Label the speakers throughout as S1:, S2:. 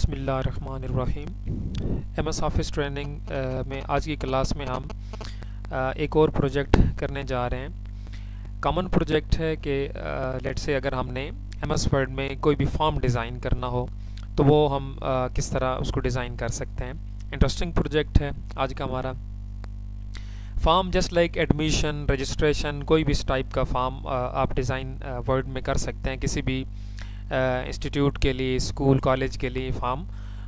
S1: बिस्मिल्लाहिर्रहमानिर्रहीम। MS office training में आज की क्लास में हम एक और प्रोजेक्ट करने जा रहे हैं। कॉमन प्रोजेक्ट है कि लेट्स से अगर हमने एमएस वर्ड में कोई भी फॉर्म डिज़ाइन करना हो तो वो हम किस तरह उसको डिज़ाइन कर सकते हैं। इंटरेस्टिंग प्रोजेक्ट है आज का हमारा। Form just like admission, registration, कोई भी इस टाइप का फॉर्म आप डिज़ाइन वर्ड में कर सकते हैं। किसी भी इंस्टीट्यूट के लिए, स्कूल कॉलेज के लिए फॉर्म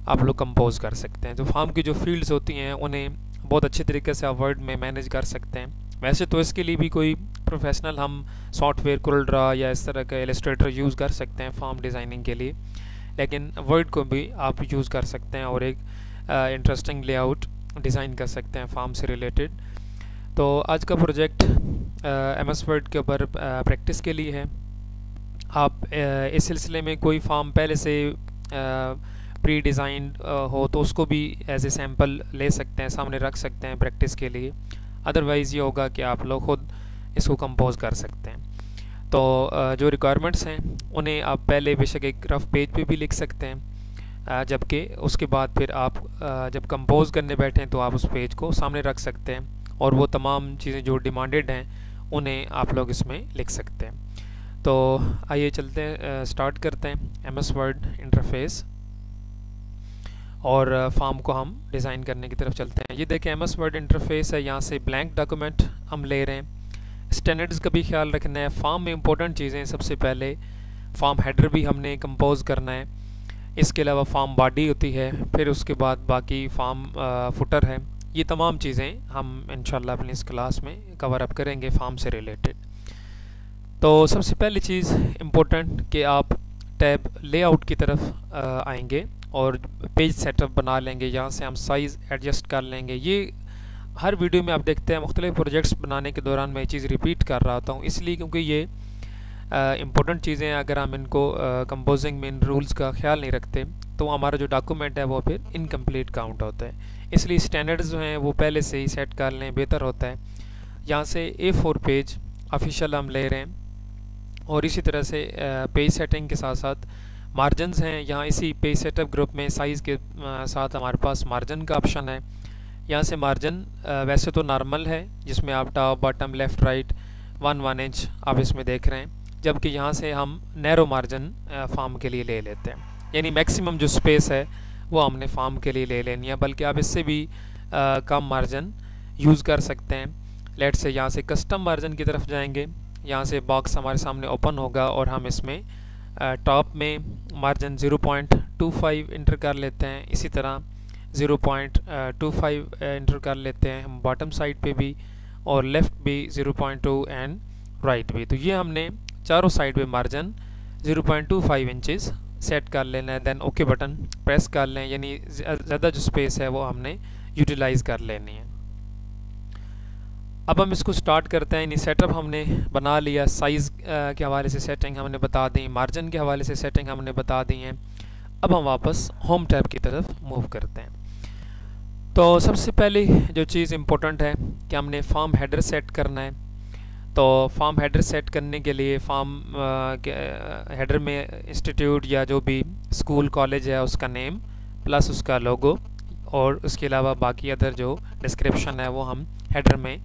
S1: आप लोग कंपोज कर सकते हैं। तो फॉर्म की जो फील्ड्स होती हैं उन्हें बहुत अच्छे तरीके से आप वर्ड में मैनेज कर सकते हैं। वैसे तो इसके लिए भी कोई प्रोफेशनल हम सॉफ्टवेयर कोल्ड्रा या इस तरह का इलस्ट्रेटर यूज़ कर सकते हैं फॉर्म डिज़ाइनिंग के लिए, लेकिन वर्ड को भी आप यूज़ कर सकते हैं और एक इंटरेस्टिंग लेआउट डिज़ाइन कर सकते हैं फॉर्म से रिलेटेड। तो आज का प्रोजेक्ट एमएस वर्ड के ऊपर प्रैक्टिस के लिए है। आप इस सिलसिले में कोई फॉर्म पहले से प्री डिज़ाइंड हो तो उसको भी एज ए सैम्पल ले सकते हैं, सामने रख सकते हैं प्रैक्टिस के लिए। अदरवाइज़ ये होगा कि आप लोग ख़ुद इसको कंपोज कर सकते हैं। तो जो रिक्वायरमेंट्स हैं उन्हें आप पहले बेशक एक रफ पेज पे भी लिख सकते हैं, जबकि उसके बाद फिर आप जब कंपोज करने बैठें तो आप उस पेज को सामने रख सकते हैं और वो तमाम चीज़ें जो डिमांडेड हैं उन्हें आप लोग इसमें लिख सकते हैं। तो आइए चलते हैं, स्टार्ट करते हैं एमएस वर्ड इंटरफेस और फॉर्म को हम डिज़ाइन करने की तरफ चलते हैं। ये देखें एमएस वर्ड इंटरफेस है, यहाँ से ब्लैंक डॉक्यूमेंट हम ले रहे हैं। स्टैंडर्ड्स का भी ख्याल रखना है। फॉर्म में इंपॉर्टेंट चीज़ें, सबसे पहले फॉर्म हेडर भी हमने कंपोज करना है। इसके अलावा फॉर्म बॉडी होती है, फिर उसके बाद बाकी फॉर्म फुटर है। ये तमाम चीज़ें हम इंशाल्लाह अपनी इस क्लास में कवर अप करेंगे फॉर्म से रिलेटेड। तो सबसे पहली चीज़ इम्पोर्टेंट कि आप टैब लेआउट की तरफ आएंगे और पेज सेटअप बना लेंगे। यहाँ से हम साइज़ एडजस्ट कर लेंगे। ये हर वीडियो में आप देखते हैं, मुख्तलिफ प्रोजेक्ट्स बनाने के दौरान मैं ये चीज़ रिपीट कर रहा होता हूँ, इसलिए क्योंकि ये इम्पोर्टेंट चीज़ें हैं। अगर हम इनको कंपोजिंग में इन रूल्स का ख्याल नहीं रखते तो हमारा जो डॉक्यूमेंट है वो फिर इनकम्प्लीट काउंट होता है। इसलिए स्टैंडर्ड्स जो हैं वो पहले से ही सेट कर लें, बेहतर होता है। यहाँ से A4 पेज ऑफिशियल हम ले रहे हैं और इसी तरह से पेज सेटिंग के साथ साथ मार्जिनस हैं। यहाँ इसी पेज सेटअप ग्रुप में साइज़ के साथ हमारे पास मार्जिन का ऑप्शन है। यहाँ से मार्जिन वैसे तो नॉर्मल है जिसमें आप top bottom left right 1 inch आप इसमें देख रहे हैं, जबकि यहाँ से हम नैरो मार्जिन फॉर्म के लिए ले लेते हैं। यानी मैक्सिमम जो स्पेस है वो हमने फॉर्म के लिए ले लेनी है, बल्कि आप इससे भी कम मार्जिन यूज़ कर सकते हैं। लेट से यहाँ से कस्टम मार्जिन की तरफ जाएंगे। यहाँ से बॉक्स हमारे सामने ओपन होगा और हम इसमें टॉप में मार्जिन 0.25 इंटर कर लेते हैं। इसी तरह 0.25 इंटर कर लेते हैं हम बॉटम साइड पे भी, और लेफ़्ट भी 0.2 एंड राइट भी। तो ये हमने चारों साइड पे मार्जिन 0.25 इंचेस सेट कर लेना है। देन ओके बटन प्रेस कर लें, यानी ज़्यादा जो स्पेस है वो हमने यूटिलाइज़ कर लेनी है। अब हम इसको स्टार्ट करते हैं। यानी सेटअप हमने बना लिया, साइज़ के हवाले से सेटिंग हमने बता दी, मार्जिन के हवाले से सेटिंग हमने बता दी हैं। अब हम वापस होम टैब की तरफ मूव करते हैं। तो सबसे पहले जो चीज़ इम्पोर्टेंट है कि हमने फॉर्म हेडर सेट करना है। तो फॉर्म हेडर सेट करने के लिए फॉर्म हेडर में इंस्टीट्यूट या जो भी स्कूल कॉलेज है उसका नेम प्लस उसका लोगो और उसके अलावा बाकी अदर जो डिस्क्रिप्शन है वो हम हेडर में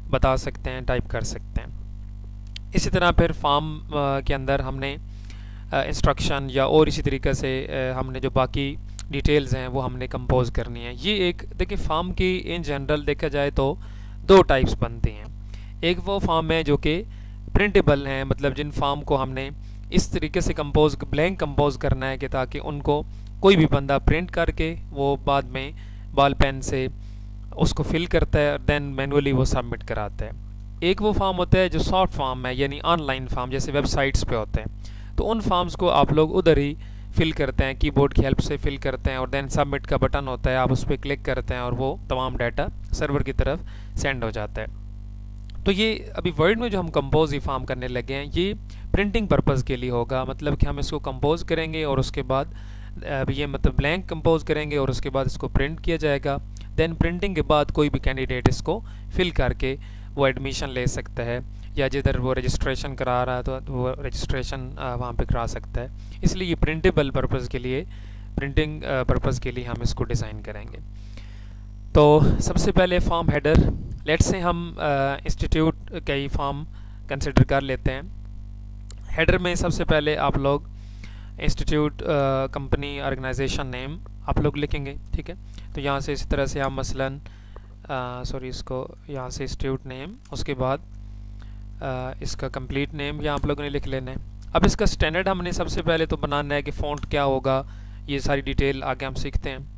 S1: बता सकते हैं, टाइप कर सकते हैं। इसी तरह फिर फॉर्म के अंदर हमने इंस्ट्रक्शन या और इसी तरीके से हमने जो बाकी डिटेल्स हैं वो हमने कंपोज करनी है। ये एक देखिए फॉर्म की इन जनरल देखा जाए तो दो टाइप्स बनती हैं। एक वो फॉर्म है जो कि प्रिंटेबल हैं, मतलब जिन फॉर्म को हमने इस तरीके से ब्लैंक कंपोज करना है कि ताकि उनको कोई भी बंदा प्रिंट करके वो बाद में बॉल पेन से उसको फिल करता है और देन मैनुअली वो सबमिट कराता है। एक वो फॉर्म होता है जो सॉफ्ट फॉर्म है, यानी ऑनलाइन फॉर्म जैसे वेबसाइट्स पे होते हैं। तो उन फॉर्म्स को आप लोग उधर ही फिल करते हैं, कीबोर्ड की हेल्प से फिल करते हैं और देन सबमिट का बटन होता है, आप उस पर क्लिक करते हैं और वो तमाम डाटा सर्वर की तरफ सेंड हो जाता है। तो ये अभी वर्ड में जो हम कंपोज ही फॉर्म करने लगे हैं ये प्रिंटिंग पर्पज़ के लिए होगा, मतलब कि हम इसको कंपोज करेंगे और उसके बाद ये मतलब ब्लैंक कंपोज करेंगे और उसके बाद इसको प्रिंट किया जाएगा। देन प्रिंटिंग के बाद कोई भी कैंडिडेट इसको फिल करके वो एडमिशन ले सकता है, या जिधर वो रजिस्ट्रेशन करा रहा है तो वो रजिस्ट्रेशन वहाँ पे करा सकता है। इसलिए ये प्रिंटेबल पर्पज़ के लिए प्रिंटिंग पर्पज़ के लिए हम इसको डिज़ाइन करेंगे। तो सबसे पहले फॉर्म हेडर, लेट्स से हम इंस्टीट्यूट का ही फॉर्म कंसिडर कर लेते हैं। हेडर में सबसे पहले आप लोग इंस्टीट्यूट कंपनी ऑर्गेनाइजेशन नेम आप लोग लिखेंगे, ठीक है। तो यहाँ से इसी तरह से हम मसलन इसको यहाँ से इंस्टीट्यूट नेम, उसके बाद इसका कंप्लीट नेम यहाँ आप लोगों ने लिख लेना है। अब इसका स्टैंडर्ड हमने सबसे पहले तो बनाना है कि फ़ॉन्ट क्या होगा, ये सारी डिटेल आगे हम सीखते हैं।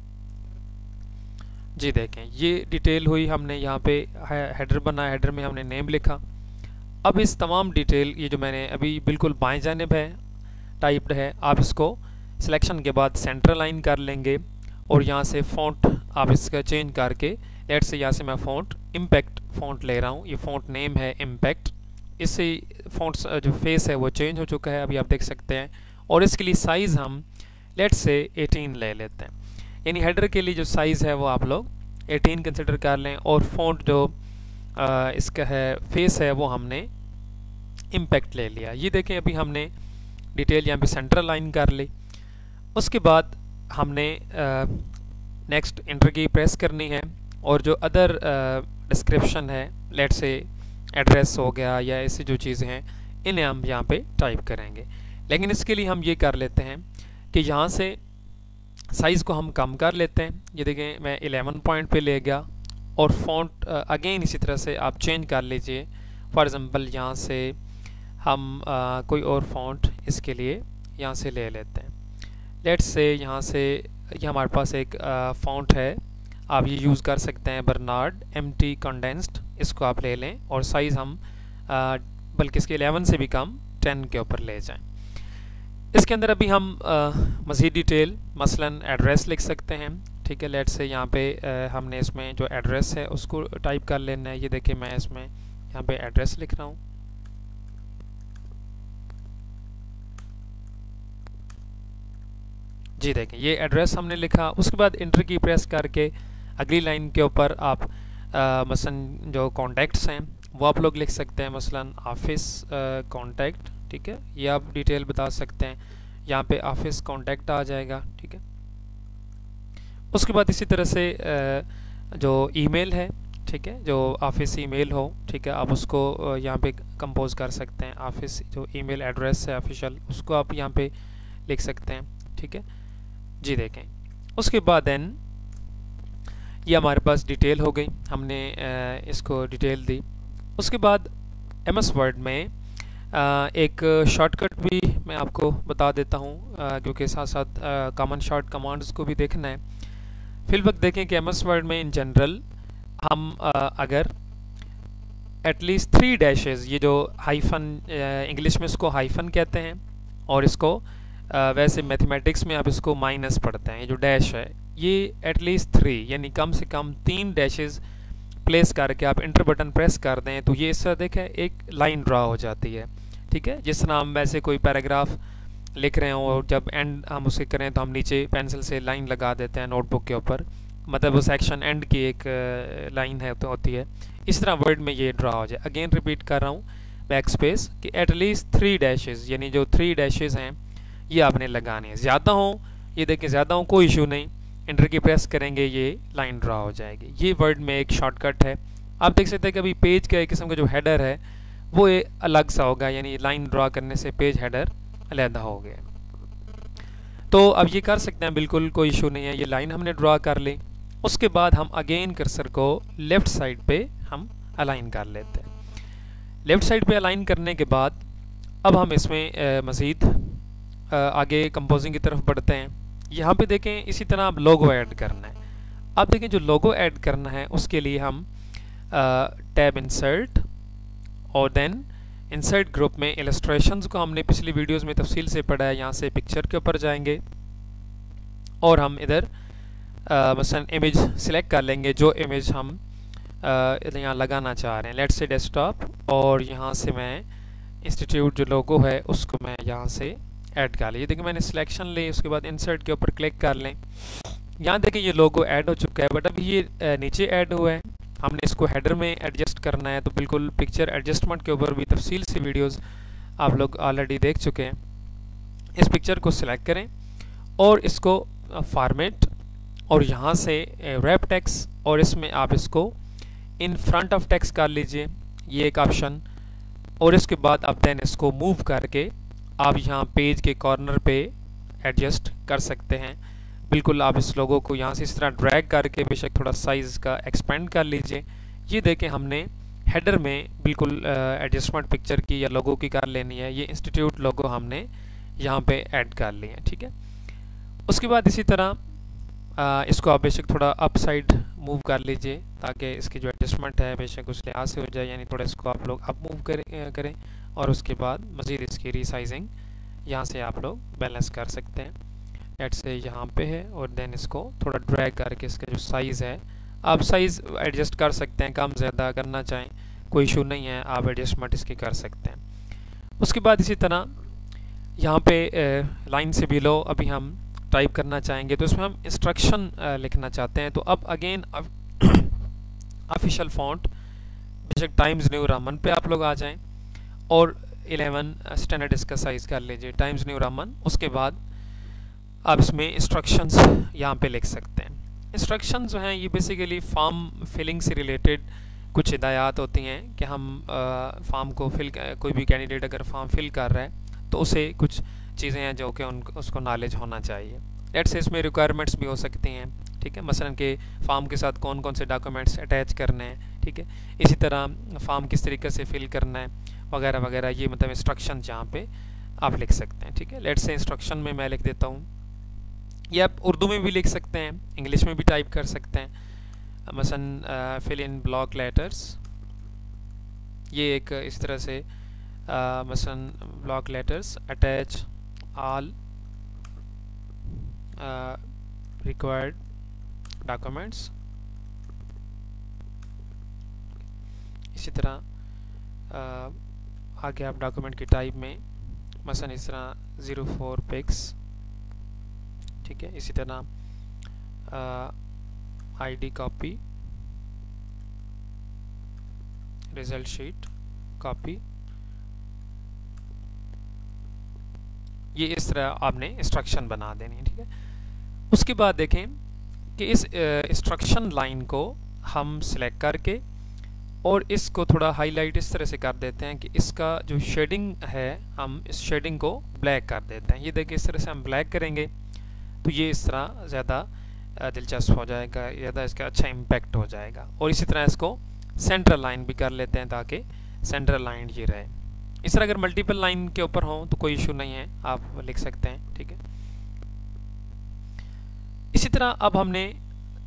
S1: जी देखें, ये डिटेल हुई, हमने यहाँ पे हेडर बनाया, हेडर में हमने नेम लिखा। अब इस तमाम डिटेल, ये जो मैंने अभी बिल्कुल बाएं जानिब है टाइप्ड है, आप इसको सिलेक्शन के बाद सेंटर लाइन कर लेंगे और यहाँ से फ़ॉन्ट आप इसका चेंज करके, लेट्स से यहाँ से मैं फ़ॉन्ट इम्पैक्ट फ़ॉन्ट ले रहा हूँ, ये फ़ॉन्ट नेम है इम्पैक्ट। इससे फ़ॉन्ट जो फेस है वो चेंज हो चुका है, अभी आप देख सकते हैं। और इसके लिए साइज़ हम लेट्स से 18 ले लेते हैं, यानी हेडर के लिए जो साइज़ है वो आप लोग 18 कंसिडर कर लें। और फ़ॉन्ट जो इसका है फेस है वो हमने इम्पैक्ट ले लिया। ये देखें, अभी हमने डिटेल यहाँ पे सेंटर लाइन कर ली। उसके बाद हमने नेक्स्ट एंटर की प्रेस करनी है और जो अदर डिस्क्रिप्शन है, लेट्स से एड्रेस हो गया या ऐसी जो चीज़ें हैं, इन्हें हम यहाँ पे टाइप करेंगे। लेकिन इसके लिए हम ये कर लेते हैं कि यहाँ से साइज़ को हम कम कर लेते हैं। ये देखें, मैं 11 पॉइंट पे ले गया और फ़ॉन्ट अगेन इसी तरह से आप चेंज कर लीजिए। फॉर एग्ज़ाम्पल यहाँ से हम कोई और फ़ॉन्ट इसके लिए यहाँ से ले लेते हैं। लेट्स से यहाँ से ये हमारे पास एक फ़ॉन्ट है, आप ये यूज़ कर सकते हैं बर्नार्ड MT कंडेंस्ड, इसको आप ले लें और साइज़ हम बल्कि इसके 11 से भी कम 10 के ऊपर ले जाएं। इसके अंदर अभी हम मज़ीद डिटेल मसलन एड्रेस लिख सकते हैं, ठीक है। लेट्स से यहाँ पे हमने इसमें जो एड्रेस है उसको टाइप कर लेना है। ये देखिए, मैं इसमें यहाँ पे एड्रेस लिख रहा हूँ। जी देखें, ये एड्रेस हमने लिखा। उसके बाद इंटर की प्रेस करके अगली लाइन के ऊपर आप मसलन जो कॉन्टैक्ट्स हैं वो आप लोग लिख सकते हैं, मसलन ऑफिस कॉन्टैक्ट, ठीक है। ये आप डिटेल बता सकते हैं, यहाँ पे ऑफिस कॉन्टैक्ट आ जाएगा, ठीक है। उसके बाद इसी तरह से जो ईमेल है, ठीक है, जो ऑफिस ईमेल हो, ठीक है, आप उसको यहाँ पे कंपोज कर सकते हैं। ऑफिस जो ईमेल एड्रेस है ऑफिशियल, उसको आप यहाँ पे लिख सकते हैं, ठीक है। जी देखें, उसके बाद देन ये हमारे पास डिटेल हो गई, हमने इसको डिटेल दी। उसके बाद MS वर्ड में एक शॉर्टकट भी मैं आपको बता देता हूँ, क्योंकि साथ साथ कॉमन शॉर्ट कमांड्स को भी देखना है। फिलवक्त देखें कि MS वर्ड में इन जनरल हम अगर एटलीस्ट 3 डैशेस, ये जो हाइफन इंग्लिश में इसको हाइफन कहते हैं और इसको वैसे मैथमेटिक्स में आप इसको माइनस पढ़ते हैं, ये जो डैश है ये एटलीस्ट 3 यानी कम से कम 3 डैशेस प्लेस करके आप इंटर बटन प्रेस कर दें तो ये इस तरह देखें एक लाइन ड्रा हो जाती है, ठीक है। जिस तरह हम वैसे कोई पैराग्राफ लिख रहे हों और जब एंड हम उसे करें तो हम नीचे पेंसिल से लाइन लगा देते हैं नोटबुक के ऊपर, मतलब वो सेक्शन एंड की एक लाइन है तो होती है। इस तरह वर्ड में ये ड्रा हो जाए। अगेन रिपीट कर रहा हूँ, बैक स्पेस, कि एटलीस्ट 3 डैशेस यानी जो 3 डैशेस हैं ये आपने लगाने हैं। ज़्यादा हो, ये देखिए ज़्यादा हो कोई इशू नहीं, इंटर की प्रेस करेंगे ये लाइन ड्रा हो जाएगी। ये वर्ड में एक शॉर्टकट है। आप देख सकते हैं कि अभी पेज का एक किस्म का जो हेडर है वो अलग सा होगा, यानी लाइन ड्रा करने से पेज हेडर अलहदा हो गया। तो अब ये कर सकते हैं, बिल्कुल कोई इशू नहीं है। ये लाइन हमने ड्रा कर ली। उसके बाद हम अगेन कर्सर को लेफ़्ट साइड पे हम अलाइन कर लेते हैं। लेफ़्ट साइड पे अलाइन करने के बाद अब हम इसमें मज़ीद आगे कंपोजिंग की तरफ बढ़ते हैं। यहाँ पे देखें, इसी तरह आप लोगो ऐड करना है। अब देखें, जो लोगो ऐड करना है उसके लिए हम टैब इंसर्ट और देन इंसर्ट ग्रुप में इलस्ट्रेशंस को हमने पिछली वीडियोस में तफसील से पढ़ा है। यहाँ से पिक्चर के ऊपर जाएंगे और हम इधर मसलन इमेज सिलेक्ट कर लेंगे जो इमेज हम यहाँ लगाना चाह रहे हैं। लेट्स से डेस्कटॉप, और यहाँ से मैं इंस्टीट्यूट जो लोगो है उसको मैं यहाँ से ऐड कर लिया। देखिए मैंने सिलेक्शन ली, उसके बाद इंसर्ट के ऊपर क्लिक कर लें। यहाँ देखें ये लोगो ऐड हो चुका है, बट अभी ये नीचे ऐड हुआ है। हमने इसको हेडर में एडजस्ट करना है, तो बिल्कुल पिक्चर एडजस्टमेंट के ऊपर भी तफसील से वीडियोस आप लोग ऑलरेडी देख चुके हैं। इस पिक्चर को सिलेक्ट करें और इसको फॉर्मेट और यहाँ से रैप टेक्स्ट, और इसमें आप इसको इन फ्रंट ऑफ टेक्स्ट कर लीजिए, ये एक ऑप्शन। और इसके बाद आप देन इसको मूव करके आप यहाँ पेज के कॉर्नर पे एडजस्ट कर सकते हैं। बिल्कुल आप इस लोगो को यहाँ से इस तरह ड्रैग करके बेशक थोड़ा साइज़ का एक्सपेंड कर लीजिए। ये देखें हमने हेडर में बिल्कुल एडजस्टमेंट पिक्चर की या लोगो की कर लेनी है। ये इंस्टीट्यूट लोगो हमने यहाँ पे ऐड कर लिए हैं, ठीक है। उसके बाद इसी तरह इसको आप बेशक थोड़ा अप साइड मूव कर लीजिए ताकि इसकी जो एडजस्टमेंट है बेशक उस लिहाज से हो जाए, यानी थोड़ा इसको आप लोग अप मूव करें और उसके बाद मज़ीद इसकी रीसाइजिंग यहाँ से आप लोग बैलेंस कर सकते हैं। लेट्स से यहाँ पे है और देन इसको थोड़ा ड्रैग करके इसका जो साइज़ है आप साइज़ एडजस्ट कर सकते हैं, कम ज़्यादा करना चाहें कोई इशू नहीं है, आप एडजस्टमेंट इसकी कर सकते हैं। उसके बाद इसी तरह यहाँ पे लाइन से बिलो अभी हम टाइप करना चाहेंगे तो इसमें हम इंस्ट्रक्शन लिखना चाहते हैं। तो अब अगेन ऑफिशियल फ़ॉन्ट बेशक टाइम्स न्यू रोमन पे आप लोग आ जाएं और 11 स्टैंडर्ड इसका साइज़ कर लीजिए, टाइम्स न्यू रोमन। उसके बाद आप इसमें इंस्ट्रक्शंस यहाँ पे लिख सकते हैं। इंस्ट्रक्शंस जो हैं ये बेसिकली फॉर्म फिलिंग से रिलेटेड कुछ हिदायत होती हैं कि हम फॉर्म को कोई भी कैंडिडेट अगर फॉर्म फिल कर रहा है तो उसे कुछ चीज़ें हैं जो कि उसको नॉलेज होना चाहिए। लेट्स से इसमें रिक्वायरमेंट्स भी हो सकती हैं, ठीक है, मसलन के फॉर्म के साथ कौन कौन से डॉक्यूमेंट्स अटैच करने हैं, ठीक है, इसी तरह फॉर्म किस तरीके से फिल करना है वगैरह वगैरह, ये मतलब इंस्ट्रक्शन जहाँ पे आप लिख सकते हैं, ठीक है। लेट्स से इंस्ट्रक्शन में मैं लिख देता हूँ, ये आप उर्दू में भी लिख सकते हैं, इंग्लिश में भी टाइप कर सकते हैं, मसलन फिल इन ब्लॉक लेटर्स, ये एक इस तरह से मसलन block letters attach all required documents. इसी तरह आगे आप डॉक्यूमेंट की टाइप में मसलन इस तरह 04 पिक्स, ठीक है। इसी तरह ID copy, result sheet copy, ये इस तरह आपने इंस्ट्रक्शन बना देनी है, ठीक है। उसके बाद देखें कि इस इंस्ट्रक्शन लाइन को हम सिलेक्ट करके और इसको थोड़ा हाईलाइट इस तरह से कर देते हैं कि इसका जो शेडिंग है हम इस शेडिंग को ब्लैक कर देते हैं। ये देखिए इस तरह से हम ब्लैक करेंगे तो ये इस तरह ज़्यादा दिलचस्प हो जाएगा, ज़्यादा इसका अच्छा इम्पैक्ट हो जाएगा। और इसी तरह इसको सेंट्रल लाइन भी कर लेते हैं ताकि सेंट्रल लाइन ये रहे। इस तरह अगर मल्टीपल लाइन के ऊपर हो तो कोई इशू नहीं है, आप लिख सकते हैं, ठीक है। इसी तरह अब हमने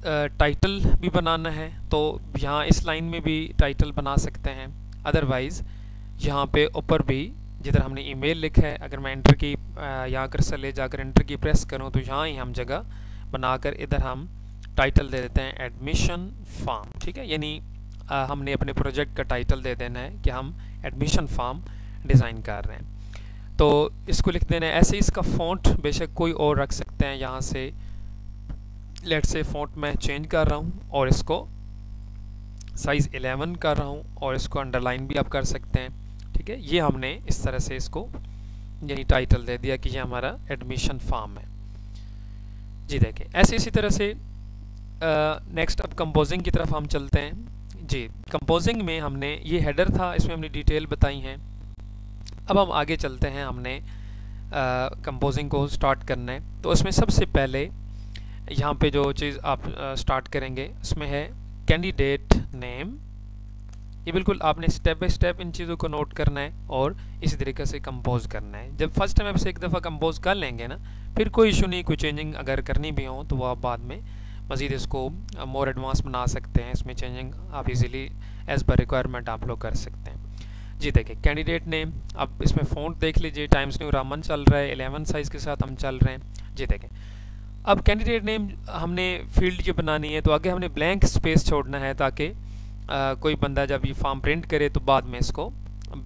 S1: टाइटल भी बनाना है तो यहाँ इस लाइन में भी टाइटल बना सकते हैं, अदरवाइज़ यहाँ पे ऊपर भी जिधर हमने ईमेल लिखा है अगर मैं एंटर की यहाँ कर्सर ले जाकर एंटर की प्रेस करूँ तो यहाँ ही हम जगह बनाकर इधर हम टाइटल दे देते हैं एडमिशन फॉर्म, ठीक है। यानी हमने अपने प्रोजेक्ट का टाइटल दे देना है कि हम एडमिशन फॉर्म डिज़ाइन कर रहे हैं, तो इसको लिख देना है। ऐसे ही इसका फ़ॉन्ट बेशक कोई और रख सकते हैं, यहाँ से लेट से फ़ॉन्ट मैं चेंज कर रहा हूँ और इसको साइज़ 11 कर रहा हूँ और इसको अंडरलाइन भी आप कर सकते हैं, ठीक है। ये हमने इस तरह से इसको यानी टाइटल दे दिया कि ये हमारा एडमिशन फॉर्म है जी। देखें ऐसे इसी तरह से नेक्स्ट अब कंपोजिंग की तरफ हम चलते हैं जी। कंपोजिंग में हमने ये हेडर था, इसमें हमने डिटेल बताई हैं। अब हम आगे चलते हैं, हमने कंपोजिंग को स्टार्ट करना है। तो इसमें सबसे पहले यहाँ पे जो चीज़ आप स्टार्ट करेंगे उसमें है कैंडिडेट नेम। ये बिल्कुल आपने स्टेप बाय स्टेप इन चीज़ों को नोट करना है और इसी तरीके से कंपोज करना है। जब फर्स्ट टाइम आप एक दफ़ा कंपोज कर लेंगे ना, फिर कोई इशू नहीं, कोई चेंजिंग अगर करनी भी हो तो वो आप बाद में मज़ीद इसको मोर एडवांस बना सकते हैं। इसमें चेंजिंग आप इजीली एज़ पर रिक्वायरमेंट आप लोग कर सकते हैं जी। देखिए कैंडिडेट नेम, अब इसमें फ़ॉन्ट देख लीजिए, टाइम्स न्यू रोमन चल रहा है, 11 साइज़ के साथ हम चल रहे हैं जी। देखें अब कैंडिडेट नेम हमने फील्ड जो बनानी है तो आगे हमने ब्लैंक स्पेस छोड़ना है ताकि कोई बंदा जब ये फॉर्म प्रिंट करे तो बाद में इसको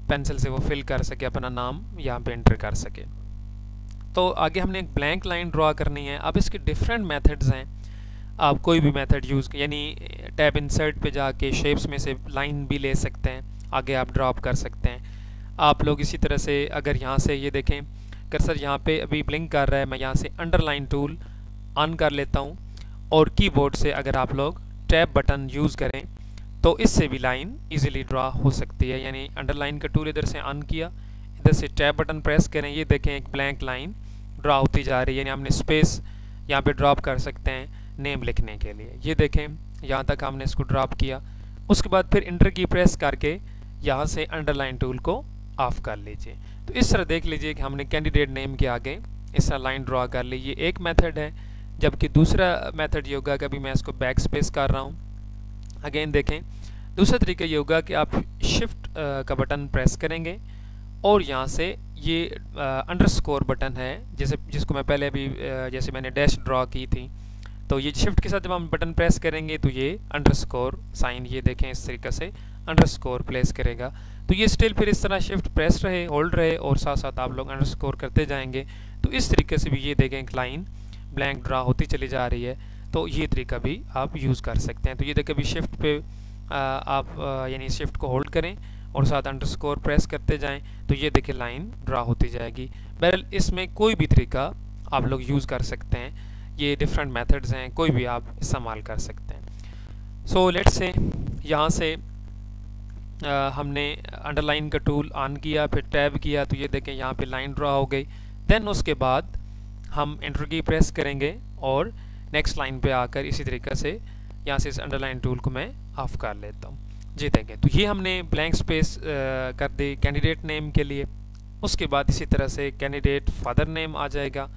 S1: पेंसिल से वो फिल कर सके, अपना नाम यहाँ पे एंटर कर सके। तो आगे हमने एक ब्लैंक लाइन ड्रा करनी है। अब इसके डिफरेंट मेथड्स हैं, आप कोई भी मेथड यूज़ यानी टैब इंसर्ट पे जाके शेप्स में से लाइन भी ले सकते हैं, आगे आप ड्रॉप कर सकते हैं। आप लोग इसी तरह से अगर यहाँ से ये देखें कर्सर यहाँ पे अभी ब्लिंक कर रहा है, मैं यहाँ से अंडरलाइन टूल ऑन कर लेता हूँ। और कीबोर्ड से अगर आप लोग टैब बटन यूज़ करें तो इससे भी लाइन इजीली ड्रा हो सकती है। यानी अंडरलाइन का टूल इधर से ऑन किया, इधर से टैब बटन प्रेस करें, ये देखें एक ब्लैंक लाइन ड्रा होती जा रही है। यानी हमने स्पेस यहाँ पे ड्रॉप कर सकते हैं नेम लिखने के लिए। ये देखें यहाँ तक हमने इसको ड्रॉप किया। उसके बाद फिर इंटर की प्रेस करके यहाँ से अंडरलाइन टूल को ऑफ कर लीजिए। तो इस तरह देख लीजिए कि हमने कैंडिडेट नेम के आगे इस तरह लाइन ड्रा कर ली। ये एक मेथड है, जबकि दूसरा मेथड ये होगा कि अभी मैं इसको बैक स्पेस कर रहा हूँ। अगेन देखें, दूसरा तरीका ये होगा कि आप शिफ्ट का बटन प्रेस करेंगे और यहाँ से ये अंडरस्कोर बटन है, जैसे जिसको मैं पहले अभी जैसे मैंने डैश ड्रा की थी, तो ये शिफ्ट के साथ जब हम बटन प्रेस करेंगे तो ये अंडरस्कोर साइन, ये देखें इस तरीके से अंडरस्कोर प्लेस करेगा। तो ये स्टिल फिर इस तरह शिफ्ट प्रेस रहे, होल्ड रहे और साथ साथ आप लोग अंडरस्कोर करते जाएंगे। तो इस तरीके से भी ये देखें एक लाइन ब्लैंक ड्रा होती चली जा रही है। तो ये तरीका भी आप यूज़ कर सकते हैं। तो ये देखें अभी शिफ्ट पे आप यानी शिफ्ट को होल्ड करें और साथ अंडरस्कोर प्रेस करते जाएं तो ये देखें लाइन ड्रा होती जाएगी। बहरहाल इसमें कोई भी तरीका आप लोग यूज़ कर सकते हैं, ये डिफरेंट मेथड्स हैं, कोई भी आप इस्तेमाल कर सकते हैं। सो लेट्स से यहाँ से हमने अंडरलाइन का टूल ऑन किया, फिर टैब किया, तो ये देखें यहाँ पे लाइन ड्रा हो गई। देन उसके बाद हम एंटर की प्रेस करेंगे और नेक्स्ट लाइन पे आकर इसी तरीके से यहाँ से इस अंडरलाइन टूल को मैं ऑफ कर लेता हूँ। जी देखें, तो ये हमने ब्लैंक स्पेस कर दी कैंडिडेट नेम के लिए। उसके बाद इसी तरह से कैंडिडेट फादर नेम आ जाएगा।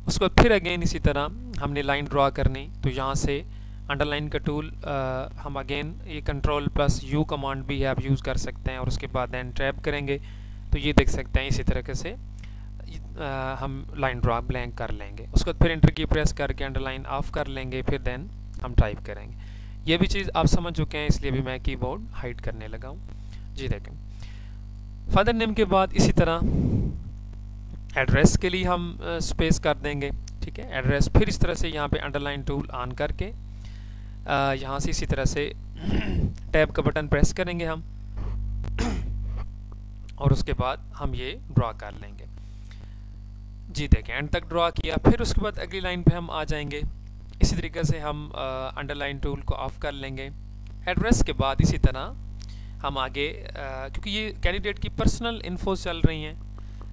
S1: उसके बाद फिर अगेन इसी तरह हमने लाइन ड्रा करनी, तो यहाँ से अंडरलाइन का टूल हम अगेन ये Ctrl+U कमांड भी है, आप यूज़ कर सकते हैं। और उसके बाद देन टैब करेंगे तो ये देख सकते हैं इसी तरीके से हम लाइन ड्रा ब्लैंक कर लेंगे। उसके बाद फिर इंटर की प्रेस करके अंडरलाइन ऑफ कर लेंगे, फिर देन हम टाइप करेंगे। ये भी चीज़ आप समझ चुके हैं, इसलिए भी मैं कीबोर्ड हाइड करने लगा हूँ। जी देखें, फादर नेम के बाद इसी तरह एड्रेस के लिए हम स्पेस कर देंगे, ठीक है, एड्रेस। फिर इस तरह से यहाँ पे अंडरलाइन टूल ऑन करके यहाँ से इसी तरह से टैब का बटन प्रेस करेंगे हम और उसके बाद हम ये ड्रा कर लेंगे। जी देखें, एंड तक ड्रा किया। फिर उसके बाद अगली लाइन पे हम आ जाएंगे। इसी तरीके से हम अंडरलाइन टूल को ऑफ कर लेंगे। एड्रेस के बाद इसी तरह हम आगे क्योंकि ये कैंडिडेट की पर्सनल इन्फोज चल रही हैं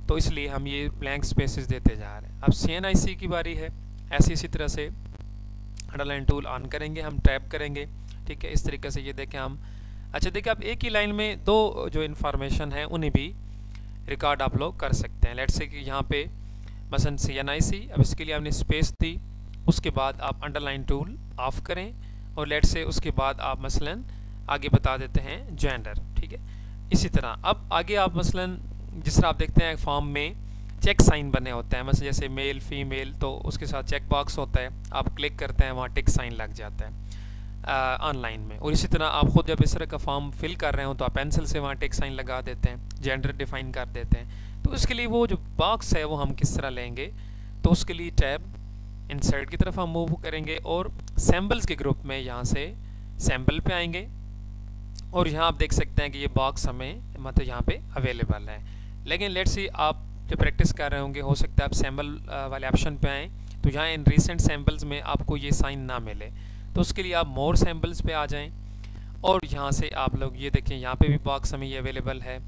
S1: तो इसलिए हम ये ब्लैंक स्पेसेस देते जा रहे हैं। अब CNIC की बारी है। ऐसे इसी तरह से अंडरलाइन टूल ऑन करेंगे, हम टैप करेंगे, ठीक है। इस तरीके से ये देखें हम, अच्छा देखिए, आप एक ही लाइन में दो जो इन्फॉर्मेशन है उन्हें भी रिकॉर्ड आप लोग कर सकते हैं। लेट्स से कि यहाँ पे मसलन CNIC, अब इसके लिए हमने स्पेस दी, उसके बाद आप अंडरलाइन टूल ऑफ करें और लेट्स से उसके बाद आप मसलन आगे बता देते हैं जेंडर, ठीक है। इसी तरह अब आगे आप मसलन जिस तरह आप देखते हैं फॉर्म में चेक साइन बने होते हैं, मतलब जैसे मेल फीमेल, तो उसके साथ चेक बॉक्स होता है, आप क्लिक करते हैं वहाँ टिक साइन लग जाता है ऑनलाइन में। और इसी तरह आप खुद जब इस तरह का फॉर्म फिल कर रहे हो तो आप पेंसिल से वहाँ टिक साइन लगा देते हैं, जेंडर डिफाइन कर देते हैं। तो उसके लिए वो जो बॉक्स है वो हम किस तरह लेंगे, तो उसके लिए टैब इंसर्ट की तरफ हम मूव करेंगे और सैम्पल्स के ग्रुप में यहाँ से सैम्पल पे आएंगे और यहाँ आप देख सकते हैं कि ये बॉक्स हमें मतलब यहाँ पे अवेलेबल है। लेकिन लेट्स सी आप जो प्रैक्टिस कर रहे होंगे, हो सकता है आप सैम्पल वाले ऑप्शन पे आएँ तो यहाँ इन रिसेंट सैम्पल्स में आपको ये साइन ना मिले, तो उसके लिए आप मोर सैम्पल्स पे आ जाएं और यहाँ से आप लोग ये देखें यहाँ पे भी बॉक्स हमें ये अवेलेबल है।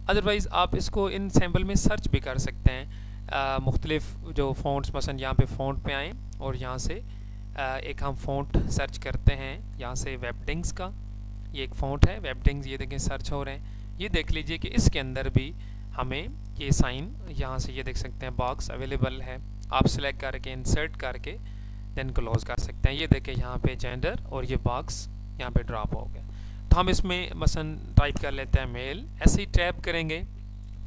S1: अदरवाइज़ आप इसको इन सैम्पल में सर्च भी कर सकते हैं मुख्तलिफ जो फ़ॉन्ट्स, मसलन यहाँ पे फ़ॉन्ट पे आएँ और यहाँ से एक हम फ़ॉन्ट सर्च करते हैं, यहाँ से वेबडिंग्स का ये एक फ़ॉन्ट है वेबडिंग्स, ये देखें सर्च हो रहे हैं। ये देख लीजिए कि इसके अंदर भी हमें ये साइन यहाँ से ये देख सकते हैं बॉक्स अवेलेबल है। आप सिलेक्ट करके इंसर्ट करके देन क्लोज कर सकते हैं। ये देखें यहाँ पे जेंडर और ये बॉक्स यहाँ पे ड्रॉप हो गया। तो हम इसमें मसलन टाइप कर लेते हैं मेल, ऐसे ही टैप करेंगे,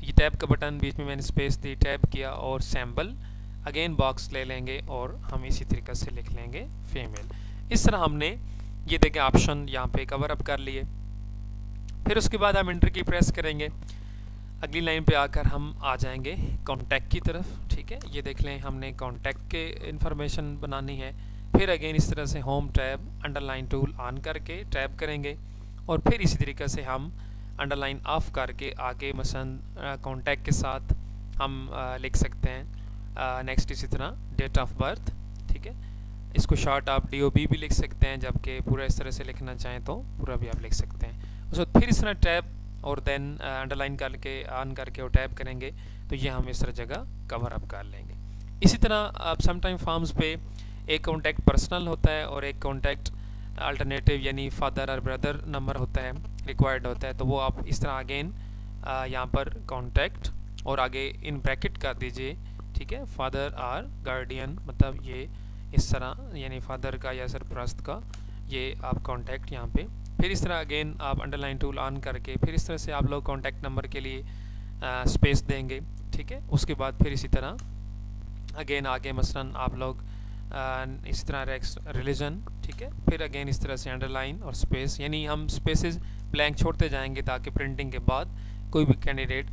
S1: ये टैप का बटन बीच में मैंने स्पेस दी, टैप किया और सैम्पल अगेन बॉक्स ले लेंगे और हम इसी तरीके से लिख लेंगे फीमेल। इस तरह हमने ये देखें ऑप्शन यहाँ पे कवर अप कर लिए। फिर उसके बाद हम इंटर की प्रेस करेंगे, अगली लाइन पे आकर हम आ जाएंगे कॉन्टैक्ट की तरफ, ठीक है। ये देख लें हमने कॉन्टैक्ट के इंफॉर्मेशन बनानी है। फिर अगेन इस तरह से home tab underline tool on करके टैब करेंगे और फिर इसी तरीके से हम अंडरलाइन ऑफ करके आगे मसलन कॉन्टैक्ट के साथ हम लिख सकते हैं नेक्स्ट इसी तरह डेट ऑफ बर्थ, ठीक है। इसको शॉर्ट आप DOB भी लिख सकते हैं, जबकि पूरा इस तरह से लिखना चाहें तो पूरा भी आप लिख सकते हैं। उसके बाद फिर इस तरह टैब और देन अंडरलाइन करके ऑन करके और टैब करेंगे तो ये हम इस तरह जगह कवर अप कर लेंगे। इसी तरह आप समटाइम फॉर्म्स पे एक कॉन्टैक्ट पर्सनल होता है और एक कॉन्टैक्ट अल्टरनेटिव यानी फादर और ब्रदर नंबर होता है, रिक्वायर्ड होता है। तो वो आप इस तरह अगेन यहाँ पर कॉन्टैक्ट और आगे इन ब्रैकेट कर दीजिए, ठीक है, फादर और गार्डियन, मतलब ये इस तरह यानी फादर का या सरपरस्त का ये आप कॉन्टैक्ट यहाँ पे। फिर इस तरह अगेन आप अंडरलाइन टूल ऑन करके फिर इस तरह से आप लोग कॉन्टैक्ट नंबर के लिए स्पेस देंगे, ठीक है। उसके बाद फिर इसी तरह अगेन आगे मसलन आप लोग इस तरह रिलीजन, ठीक है, फिर अगेन इस तरह से अंडरलाइन और स्पेस, यानी हम स्पेसेस ब्लैंक छोड़ते जाएंगे ताकि प्रिंटिंग के बाद कोई भी कैंडिडेट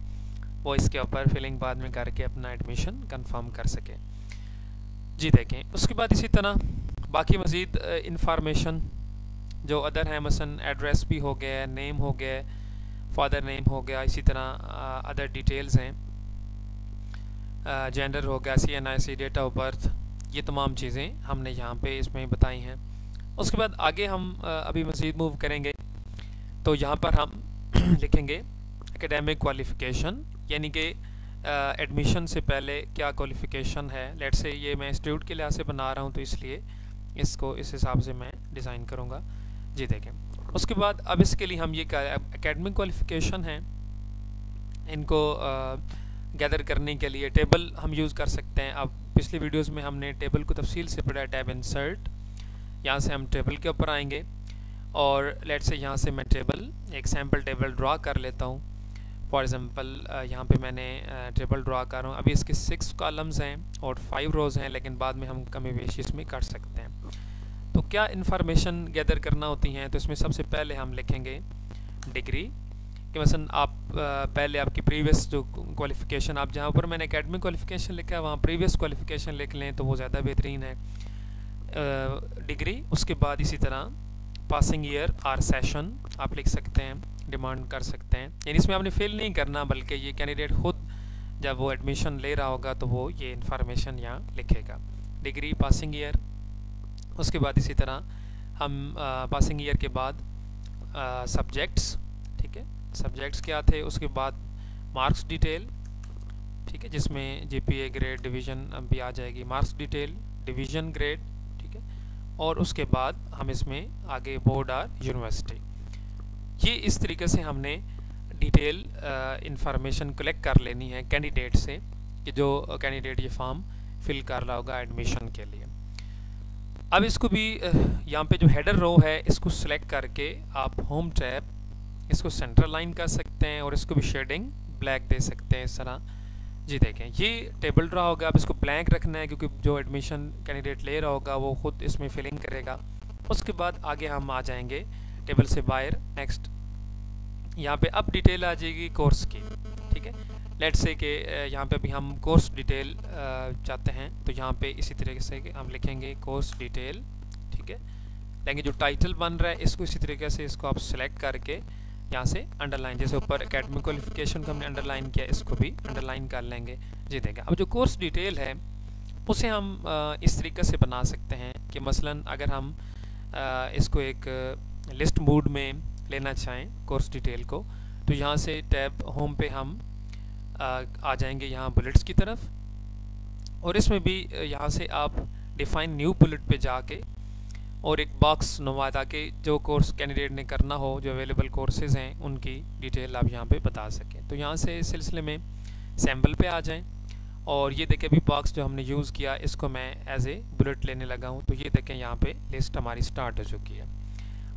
S1: वो इसके ऊपर फिलिंग बाद में करके अपना एडमिशन कंफर्म कर सके। जी देखें, उसके बाद इसी तरह बाकी मज़ीद इंफॉर्मेशन जो अदर है, मसलन एड्रेस भी हो गया, नेम हो गया, फादर नेम हो गया, इसी तरह अदर डिटेल्स हैं, जेंडर हो गया, CNIC, डेट ऑफ बर्थ, ये तमाम चीज़ें हमने यहाँ पे इसमें बताई हैं। उसके बाद आगे हम अभी मज़ीद मूव करेंगे तो यहाँ पर हम लिखेंगे एकेडमिक क्वालिफ़िकेशन, यानी कि एडमिशन से पहले क्या क्वालिफ़िकेशन है। लेट से ये मैं इंस्टीट्यूट के लिहाज से बना रहा हूँ तो इसलिए इसको इस हिसाब से मैं डिज़ाइन करूँगा। जी देखें, उसके बाद अब इसके लिए हम ये एकेडमिक क्वालिफ़िकेशन है, इनको गैदर करने के लिए टेबल हम यूज़ कर सकते हैं। अब पिछली वीडियोस में हमने टेबल को तफसील से पढ़ा, टैब इंसर्ट, यहाँ से हम टेबल के ऊपर आएंगे और लेट से यहाँ से मैं टेबल एक सैम्पल टेबल ड्रा कर लेता हूँ। फॉर एग्ज़ाम्पल यहाँ पे मैंने टेबल ड्रा कर रहा हूँ। अभी इसके 6 कॉलम्स हैं और 5 रोज़ हैं, लेकिन बाद में हम कमी बेशी इसमें कर सकते हैं। तो क्या इन्फॉर्मेशन गैदर करना होती हैं, तो इसमें सबसे पहले हम लिखेंगे डिग्री, कि मसलन आप पहले आपकी प्रीवियस जो क्वालिफ़िकेशन, आप जहाँ पर मैंने एकेडमिक क्वालिफ़िकेशन लिखा है वहाँ प्रीवियस क्वालिफ़िकेशन लिख लें तो वो ज़्यादा बेहतरीन है, डिग्री। उसके बाद इसी तरह पासिंग ईयर और सेशन आप लिख सकते हैं, डिमांड कर सकते हैं, यानी इसमें आपने फिल नहीं करना बल्कि ये कैंडिडेट खुद जब वो एडमिशन ले रहा होगा तो वो ये इन्फॉर्मेशन यहाँ लिखेगा, डिग्री, पासिंग ईयर। उसके बाद इसी तरह हम पासिंग ईयर के बाद सब्जेक्ट्स, ठीक है, सब्जेक्ट्स क्या थे, उसके बाद मार्क्स डिटेल, ठीक है, जिसमें GPA, ग्रेड, डिवीज़न भी आ जाएगी, मार्क्स डिटेल, डिवीज़न, ग्रेड, ठीक है, और उसके बाद हम इसमें आगे बोर्ड और यूनिवर्सिटी। ये इस तरीके से हमने डिटेल इंफॉर्मेशन कलेक्ट कर लेनी है कैंडिडेट से, कि जो कैंडिडेट ये फॉर्म फिल कर रहा होगा एडमिशन के लिए। अब इसको भी यहाँ पे जो हेडर रो है इसको सिलेक्ट करके आप होम टैब इसको सेंटर लाइन कर सकते हैं और इसको भी शेडिंग ब्लैक दे सकते हैं इस तरह। जी देखें, ये टेबल ड्रा होगा, अब इसको ब्लैंक रखना है क्योंकि जो एडमिशन कैंडिडेट ले रहा होगा वो खुद इसमें फिलिंग करेगा। उसके बाद आगे हम आ जाएंगे टेबल से बाहर, नेक्स्ट यहाँ पे अब डिटेल आ जाएगी कोर्स की, ठीक है। लेट्स से कि यहाँ पे अभी हम कोर्स डिटेल चाहते हैं तो यहाँ पे इसी तरीके से हम लिखेंगे कोर्स डिटेल, ठीक है। लेकिन जो टाइटल बन रहा है इसको इसी तरीके से इसको आप सिलेक्ट करके यहाँ से अंडरलाइन, जैसे ऊपर एकेडमिक क्वालिफिकेशन को हमने अंडरलाइन किया, इसको भी अंडरलाइन कर लेंगे। जी देखें, अब जो कोर्स डिटेल है उसे हम इस तरीके से बना सकते हैं कि मसलन अगर हम इसको एक लिस्ट मोड में लेना चाहें कोर्स डिटेल को, तो यहाँ से टैब होम पे हम आ जाएंगे यहाँ बुलेट्स की तरफ, और इसमें भी यहाँ से आप डिफाइन न्यू बुलेट पे जाके और एक बॉक्स नुमा, ताकि जो कोर्स कैंडिडेट ने करना हो, जो अवेलेबल कोर्सेज़ हैं उनकी डिटेल आप यहाँ पे बता सकें। तो यहाँ से इस सिलसिले में सैम्पल पे आ जाएं और ये देखें अभी बॉक्स जो हमने यूज़ किया इसको मैं एज ए बुलेट लेने लगा हूँ। तो ये देखें यहाँ पे लिस्ट हमारी स्टार्ट हो चुकी है।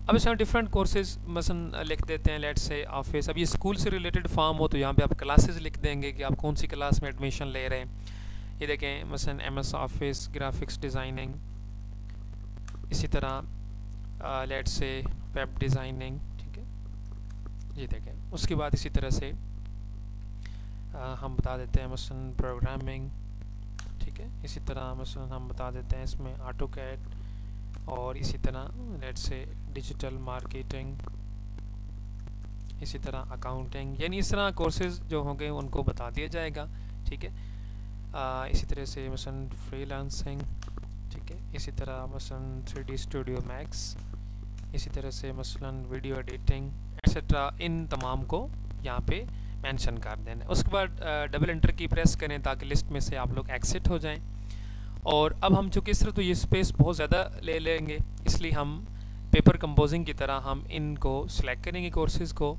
S1: अब इसमें डिफरेंट कोर्सेज मसलन लिख देते हैं, लेट से ऑफिस। अब ये स्कूल से रिलेटेड फॉर्म हो तो यहाँ पे आप क्लासेस लिख देंगे कि आप कौन सी क्लास में एडमिशन ले रहे हैं। ये देखें मसलन MS ऑफिस, ग्राफिक्स डिज़ाइनिंग, इसी तरह लेट से वेब डिज़ाइनिंग, ठीक है। ये देखें, उसके बाद इसी तरह से हम बता देते हैं मसलन प्रोग्रामिंग, ठीक है। इसी तरह मसलन हम बता देते हैं इसमें AutoCAD, और इसी तरह लेट से डिजिटल मार्केटिंग, इसी तरह अकाउंटिंग, यानी इस तरह कोर्सेज जो होंगे उनको बता दिया जाएगा, ठीक है। इसी तरह से मसलन फ्रीलांसिंग, ठीक है। इसी तरह मसलन 3D स्टूडियो मैक्स, इसी तरह से मसलन वीडियो एडिटिंग एक्सेट्रा, इन तमाम को यहाँ पे मेंशन कर देना। उसके बाद डबल एंटर की प्रेस करें ताकि लिस्ट में से आप लोग एग्जिट हो जाएं। और अब हम चूँकि इस तरह तो ये स्पेस बहुत ज़्यादा ले लेंगे, इसलिए हम पेपर कंपोजिंग की तरह हम इनको सिलेक्ट करेंगे कोर्सेज को,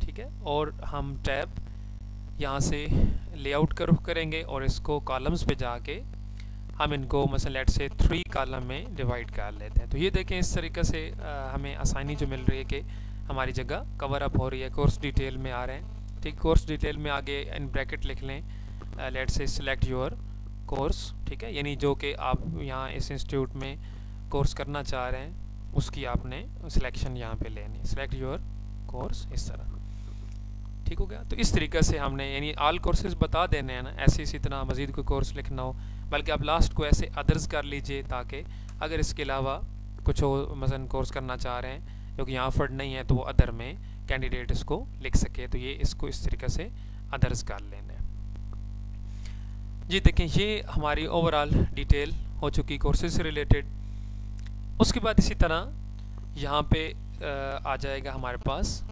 S1: ठीक है। और हम टैब यहाँ से लेआउट का रुख करेंगे और इसको कॉलम्स पे जाके हम इनको मसलन लेट से 3 कॉलम में डिवाइड कर लेते हैं। तो ये देखें इस तरीके से हमें आसानी जो मिल रही है कि हमारी जगह कवर अप हो रही है। कोर्स डिटेल में आ रहे हैं, ठीक। कोर्स डिटेल में आगे इन ब्रैकेट लिख लें लेट से सिलेक्ट योर कोर्स, ठीक है, यानी जो कि आप यहाँ इस इंस्टीट्यूट में कोर्स करना चाह रहे हैं उसकी आपने सिलेक्शन यहाँ पे लेनी, सिलेक्ट योर कोर्स, इस तरह, ठीक हो गया। तो इस तरीके से हमने यानी ऑल कोर्सेज बता देने हैं ना, ऐसे इसी तरह मज़ीद कोई कोर्स लिखना हो, बल्कि आप लास्ट को ऐसे अदर्स कर लीजिए ताकि अगर इसके अलावा कुछ और मसलन कोर्स करना चाह रहे हैं जो कि यहाँ ऑफर्ड नहीं है तो वो अदर में कैंडिडेट इसको लिख सके। तो ये इसको इस तरीके से अदर्स कर लेने। जी देखें ये हमारी ओवरऑल डिटेल हो चुकी कोर्सेज से रिलेटेड। उसके बाद इसी तरह यहाँ पे आ जाएगा हमारे पास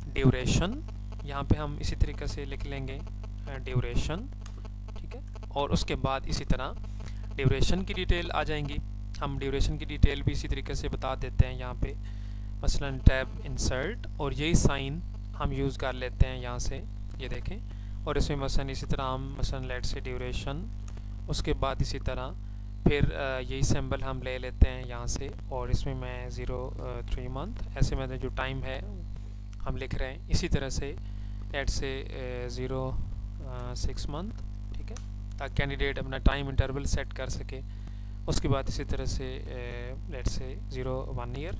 S1: ड्यूरेशन, यहाँ पे हम इसी तरीके से लिख लेंगे ड्यूरेशन, ठीक है। और उसके बाद इसी तरह ड्यूरेशन की डिटेल आ जाएंगी। हम ड्यूरेशन की डिटेल भी इसी तरीके से बता देते हैं यहाँ पे, मसलन टैब इंसर्ट, और यही साइन हम यूज़ कर लेते हैं यहाँ से, ये देखें। और इसमें मसलन इसी तरह हम मसलन लेट से ड्यूरेशन, उसके बाद इसी तरह फिर यही सिंबल हम ले लेते हैं यहाँ से, और इसमें मैं 03 मंथ ऐसे में जो टाइम है हम लिख रहे हैं। इसी तरह से लेट से 06 मंथ, ठीक है, ताकि कैंडिडेट अपना टाइम इंटरवल सेट कर सके। उसके बाद इसी तरह से लेट से 01 ईयर,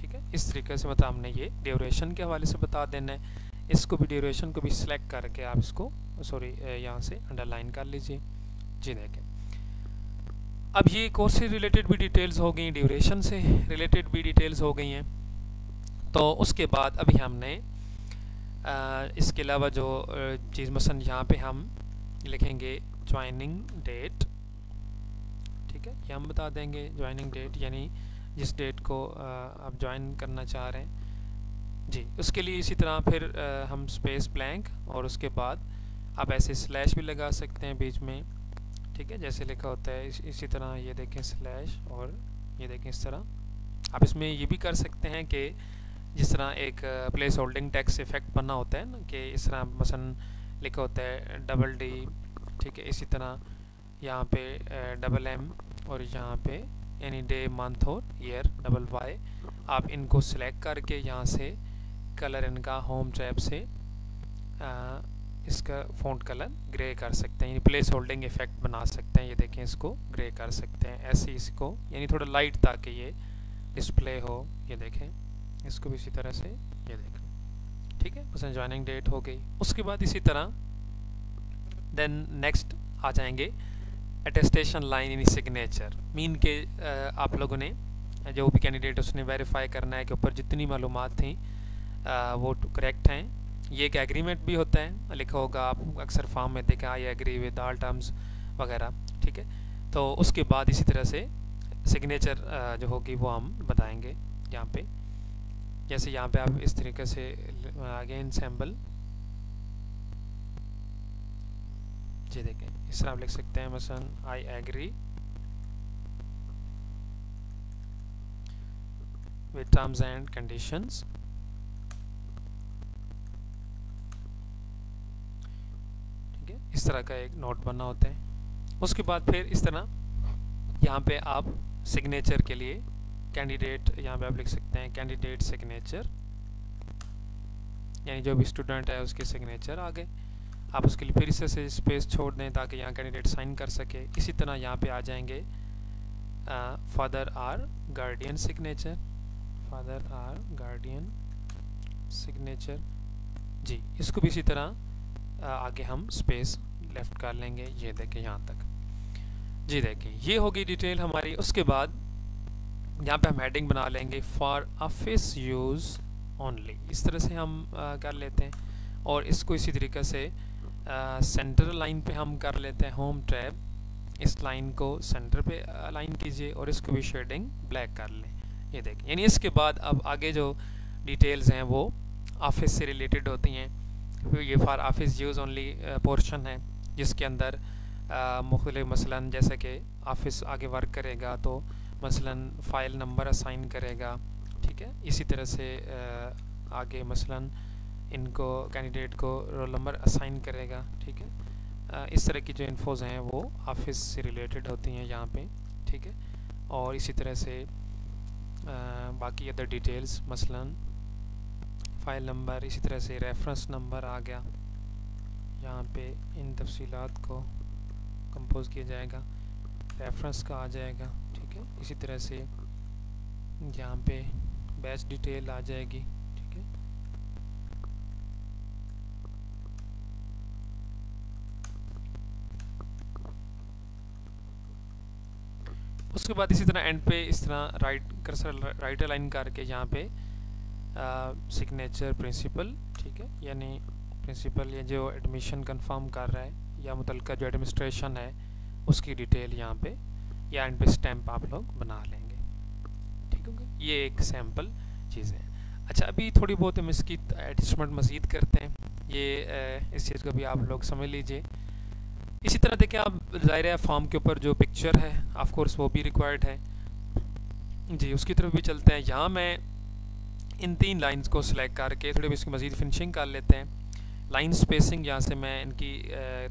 S1: ठीक है। इस तरीके से मतलब हमने ये ड्यूरेशन के हवाले से बता देना है। इसको भी ड्यूरेशन को भी सिलेक्ट करके आप इसको यहाँ से अंडरलाइन कर लीजिए। जी देखें अब ये कोर्स से रिलेटेड भी डिटेल्स हो गई, ड्यूरेशन से रिलेटेड भी डिटेल्स हो गई हैं। तो उसके बाद अभी हमने इसके अलावा जो चीज़ मसलन यहाँ पे हम लिखेंगे ज्वाइनिंग डेट, ठीक है, ये हम बता देंगे ज्वाइनिंग डेट यानी जिस डेट को आप ज्वाइन करना चाह रहे हैं। जी उसके लिए इसी तरह फिर हम स्पेस ब्लैंक और उसके बाद आप ऐसे स्लैश भी लगा सकते हैं बीच में, ठीक है, जैसे लिखा होता है इसी तरह ये देखें स्लैश, और ये देखें इस तरह। आप इसमें ये भी कर सकते हैं कि जिस तरह एक प्लेस होल्डिंग टेक्स्ट इफेक्ट बना होता है ना, कि इस तरह मसलन लिखा होता है DD, ठीक है, इसी तरह यहाँ पे MM और यहाँ पे यानी डे मंथ और ईयर YY, आप इनको सिलेक्ट करके यहाँ से कलर इनका होम टैब से इसका फ़ॉन्ट कलर ग्रे कर सकते हैं, यानी प्लेस होल्डिंग इफेक्ट बना सकते हैं। ये देखें इसको ग्रे कर सकते हैं ऐसे, इसको यानी थोड़ा लाइट ताकि ये डिस्प्ले हो। ये देखें इसको भी इसी तरह से, ये देखें, ठीक है, मसलन ज्वाइनिंग डेट हो गई। उसके बाद इसी तरह देन नेक्स्ट आ जाएंगे अटेस्टेशन लाइन यानी सिग्नेचर। मीन के आप लोगों ने जो भी कैंडिडेट उसने वेरीफाई करना है कि ऊपर जितनी मालूमात थी वो करेक्ट हैं। ये एक एग्रीमेंट भी होता है, लिखा होगा आप अक्सर फॉर्म में देखा, I agree with all terms वगैरह, ठीक है। तो उसके बाद इसी तरह से सिग्नेचर जो होगी वो हम बताएंगे यहाँ पे। जैसे यहाँ पे आप इस तरीके से अगेन सिंबल, जी देखें इस तरह आप लिख सकते हैं मसलन I agree with terms and conditions, ठीक है, इस तरह का एक नोट बनना होता है। उसके बाद फिर इस तरह यहाँ पे आप सिग्नेचर के लिए कैंडिडेट, यहाँ पे आप लिख सकते हैं कैंडिडेट सिग्नेचर, यानी जो भी स्टूडेंट है उसके सिग्नेचर आ गए। आप उसके लिए फिर से स्पेस छोड़ दें ताकि यहाँ कैंडिडेट साइन कर सके। इसी तरह यहाँ पे आ जाएंगे father or guardian signature, father or guardian signature, जी इसको भी इसी तरह आगे हम स्पेस लेफ्ट कर लेंगे। ये देखें यहाँ तक, जी देखें ये होगी डिटेल हमारी। उसके बाद यहाँ पे हम हेडिंग बना लेंगे फॉर ऑफिस यूज़ ओनली, इस तरह से हम कर लेते हैं। और इसको इसी तरीके से सेंटर लाइन पे हम कर लेते हैं होम टैब, इस लाइन को सेंटर पे अलाइन कीजिए और इसको भी शेडिंग ब्लैक कर लें। ये देखें, यानी इसके बाद अब आगे जो डिटेल्स हैं वो ऑफिस से रिलेटेड होती हैं, क्योंकि ये for office use only portion है जिसके अंदर मुख्तलिफ मसलन जैसे कि ऑफिस आगे वर्क करेगा तो मसलन फ़ाइल नंबर असाइन करेगा, ठीक है। इसी तरह से आगे मसलन इनको कैंडिडेट को रोल नंबर असाइन करेगा, ठीक है। इस तरह की जो इन्फोज हैं वो ऑफिस से रिलेटेड होती हैं यहाँ पे, ठीक है। और इसी तरह से बाकी अदर डिटेल्स मसलन फ़ाइल नंबर, इसी तरह से रेफरेंस नंबर आ गया, यहाँ पे इन तफसीलात को कंपोज किया जाएगा, रेफरेंस का आ जाएगा, ठीक है। इसी तरह से यहाँ पे बैच डिटेल आ जाएगी, ठीक है। उसके बाद इसी तरह एंड पे इस तरह राइट अलाइन करके यहाँ पे सिग्नेचर प्रिंसिपल, ठीक है, यानी प्रिंसिपल ये जो एडमिशन कंफर्म कर रहा है या मुतल्लिका जो एडमिनिस्ट्रेशन है उसकी डिटेल यहाँ पे या एंड पे स्टैम्प आप लोग बना लेंगे, ठीक होगा। ये एक सैम्पल चीज़ है। अच्छा, अभी थोड़ी बहुत हम इसकी एडजस्टमेंट मज़ीद करते हैं, ये इस चीज़ को भी आप लोग समझ लीजिए। इसी तरह देखिए, आप ज़ाहिर है फॉर्म के ऊपर जो पिक्चर है ऑफ कोर्स वो भी रिक्वायर्ड है जी, उसकी तरफ भी चलते हैं। यहाँ मैं इन 3 लाइंस को सिलेक्ट करके थोड़ी इसकी मज़ीद फिनिशिंग कर लेते हैं। लाइन स्पेसिंग यहाँ से मैं इनकी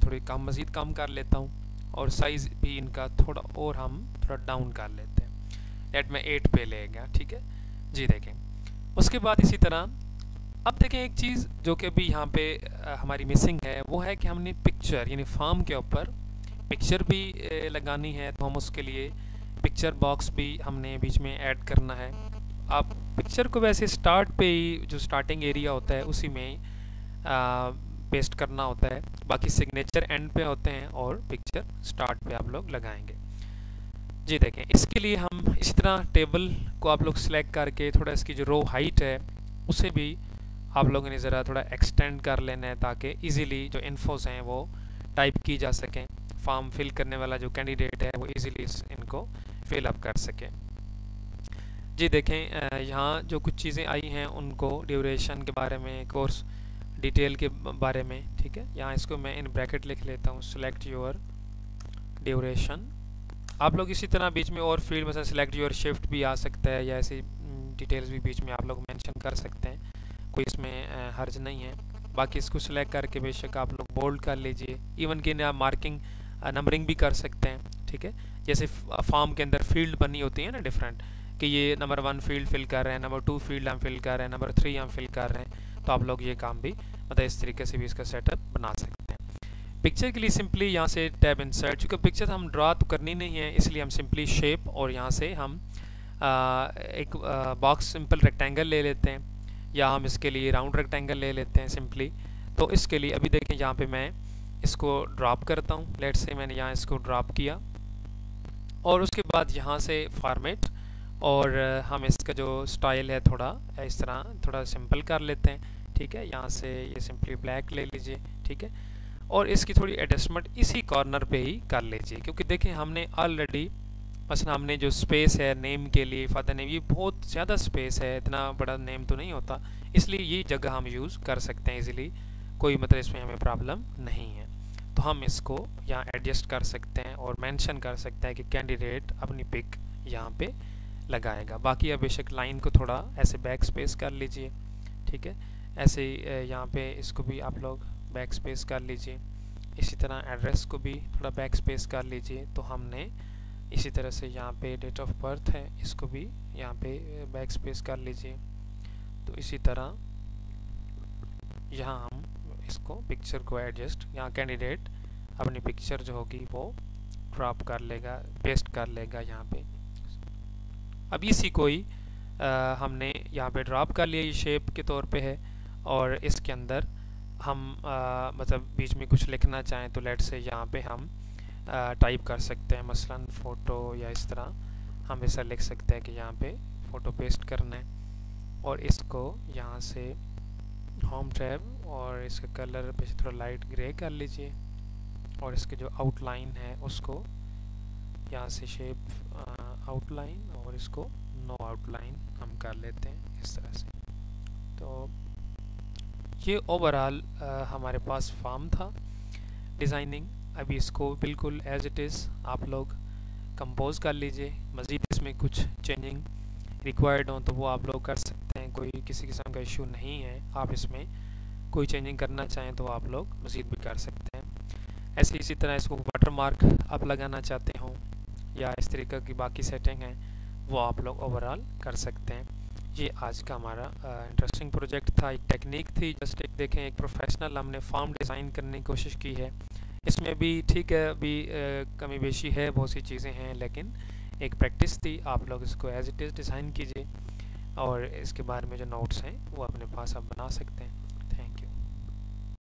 S1: थोड़ी मज़ीद कम कर लेता हूँ और साइज़ भी इनका थोड़ा और हम थोड़ा डाउन कर लेते हैं। लेट में 8 पे लेगा, ठीक है जी। देखें उसके बाद इसी तरह अब देखें एक चीज़ जो कि अभी यहाँ पे हमारी मिसिंग है, वो है कि हमने पिक्चर यानी फॉर्म के ऊपर पिक्चर भी लगानी है, तो हम उसके लिए पिक्चर बॉक्स भी हमने बीच में ऐड करना है। आप पिक्चर को वैसे स्टार्ट पे ही जो स्टार्टिंग एरिया होता है उसी में पेस्ट करना होता है, बाकी सिग्नेचर एंड पे होते हैं और पिक्चर स्टार्ट पे आप लोग लगाएंगे जी। देखें इसके लिए हम इसी तरह टेबल को आप लोग सिलेक्ट करके थोड़ा इसकी जो रो हाइट है उसे भी आप लोगों ने ज़रा थोड़ा एक्सटेंड कर लेना है ताकि इजीली जो इन्फोज हैं वो टाइप की जा सकें, फॉर्म फिल करने वाला जो कैंडिडेट है वो इजीली इनको फिल अप कर सके जी। देखें यहाँ जो कुछ चीज़ें आई हैं उनको ड्यूरेशन के बारे में, कोर्स डिटेल के बारे में, ठीक है। यहाँ इसको मैं इन ब्रैकेट लिख लेता हूँ, सिलेक्ट योर ड्यूरेशन। आप लोग इसी तरह बीच में और फील्ड मतलब सिलेक्ट योर शिफ्ट भी आ सकता है या ऐसी डिटेल्स भी बीच में आप लोग मेंशन कर सकते हैं, कोई इसमें हर्ज नहीं है। बाकी इसको सिलेक्ट करके बेशक आप लोग बोल्ड कर लीजिए, इवन कि आप मार्किंग नंबरिंग भी कर सकते हैं, ठीक है। जैसे फॉर्म के अंदर फील्ड बनी होती है ना डिफरेंट, कि ये नंबर 1 फील्ड फिल कर रहे हैं, नंबर 2 फील्ड हम फिल कर रहे हैं, नंबर 3 हम फिल कर रहे हैं, तो आप लोग ये काम भी मतलब इस तरीके से भी इसका सेटअप बना सकते हैं। पिक्चर के लिए सिंपली यहाँ से टैब इंसर्ट, चूँकि पिक्चर हम ड्रा तो करनी नहीं है इसलिए हम सिंपली शेप और यहाँ से हम एक बॉक्स सिंपल रेक्टेंगल ले लेते हैं या हम इसके लिए राउंड रेक्टेंगल ले लेते हैं सिंपली। तो इसके लिए अभी देखें यहाँ पे मैं इसको ड्रॉप करता हूँ, लेट से मैंने यहाँ इसको ड्रॉप किया और उसके बाद यहाँ से फॉर्मेट और हम इसका जो स्टाइल है थोड़ा इस तरह थोड़ा सिंपल कर लेते हैं, ठीक है। यहाँ से ये सिंपली ब्लैक ले लीजिए, ठीक है। और इसकी थोड़ी एडजस्टमेंट इसी कॉर्नर पे ही कर लीजिए, क्योंकि देखें हमने ऑलरेडी मसलन हमने जो स्पेस है नेम के लिए, फादर नेम, ये बहुत ज़्यादा स्पेस है, इतना बड़ा नेम तो नहीं होता, इसलिए ये जगह हम यूज़ कर सकते हैं इजीली, कोई मतलब इसमें हमें प्रॉब्लम नहीं है। तो हम इसको यहाँ एडजस्ट कर सकते हैं और मेंशन कर सकते हैं कि कैंडिडेट अपनी पिक यहाँ पे लगाएगा। बाकी अब बेशक लाइन को थोड़ा ऐसे बैक स्पेस कर लीजिए, ठीक है। ऐसे ही यहाँ पे इसको भी आप लोग बैक स्पेस कर लीजिए, इसी तरह एड्रेस को भी थोड़ा बैक स्पेस कर लीजिए। तो हमने इसी तरह से यहाँ पे डेट ऑफ बर्थ है, इसको भी यहाँ पे बैक स्पेस कर लीजिए। तो इसी तरह यहाँ हम इसको पिक्चर को एडजस्ट, यहाँ कैंडिडेट अपनी पिक्चर जो होगी वो ड्रॉप कर लेगा, पेस्ट कर लेगा यहाँ पे। अब इसी को ही हमने यहाँ पे ड्रॉप कर लिया, ये शेप के तौर पे है और इसके अंदर हम मतलब बीच में कुछ लिखना चाहें तो लेट से यहाँ पे हम टाइप कर सकते हैं, मसलन फ़ोटो या इस तरह हम ऐसा लिख सकते हैं कि यहाँ पे फ़ोटो पेस्ट करना है और इसको यहाँ से होम टैब और इसका कलर पे थोड़ा लाइट ग्रे कर लीजिए और इसके जो आउटलाइन है उसको यहाँ से शेप आउटलाइन और इसको नो आउटलाइन हम कर लेते हैं इस तरह से। तो ये ओवरऑल हमारे पास फॉर्म था डिज़ाइनिंग। अभी इसको बिल्कुल एज इट इज़ आप लोग कंपोज कर लीजिए। मज़ीद इसमें कुछ चेंजिंग रिक्वायर्ड हो तो वो आप लोग कर सकते हैं, कोई किसी किस्म का इशू नहीं है। आप इसमें कोई चेंजिंग करना चाहें तो आप लोग मज़ीद भी कर सकते हैं। ऐसे इसी तरह इसको वाटर मार्क आप लगाना चाहते हों या इस तरीके की बाकी सेटिंग हैं वो आप लोग ओवरऑल कर सकते हैं। ये आज का हमारा इंटरेस्टिंग प्रोजेक्ट था, एक टेक्निक थी। जस्ट एक देखें, एक प्रोफेशनल हमने फॉर्म डिज़ाइन करने की कोशिश की है। इसमें भी ठीक है, अभी कमी बेशी है, बहुत सी चीज़ें हैं, लेकिन एक प्रैक्टिस थी। आप लोग इसको एज इट इज़ डिज़ाइन कीजिए और इसके बारे में जो नोट्स हैं वो अपने पास आप बना सकते हैं।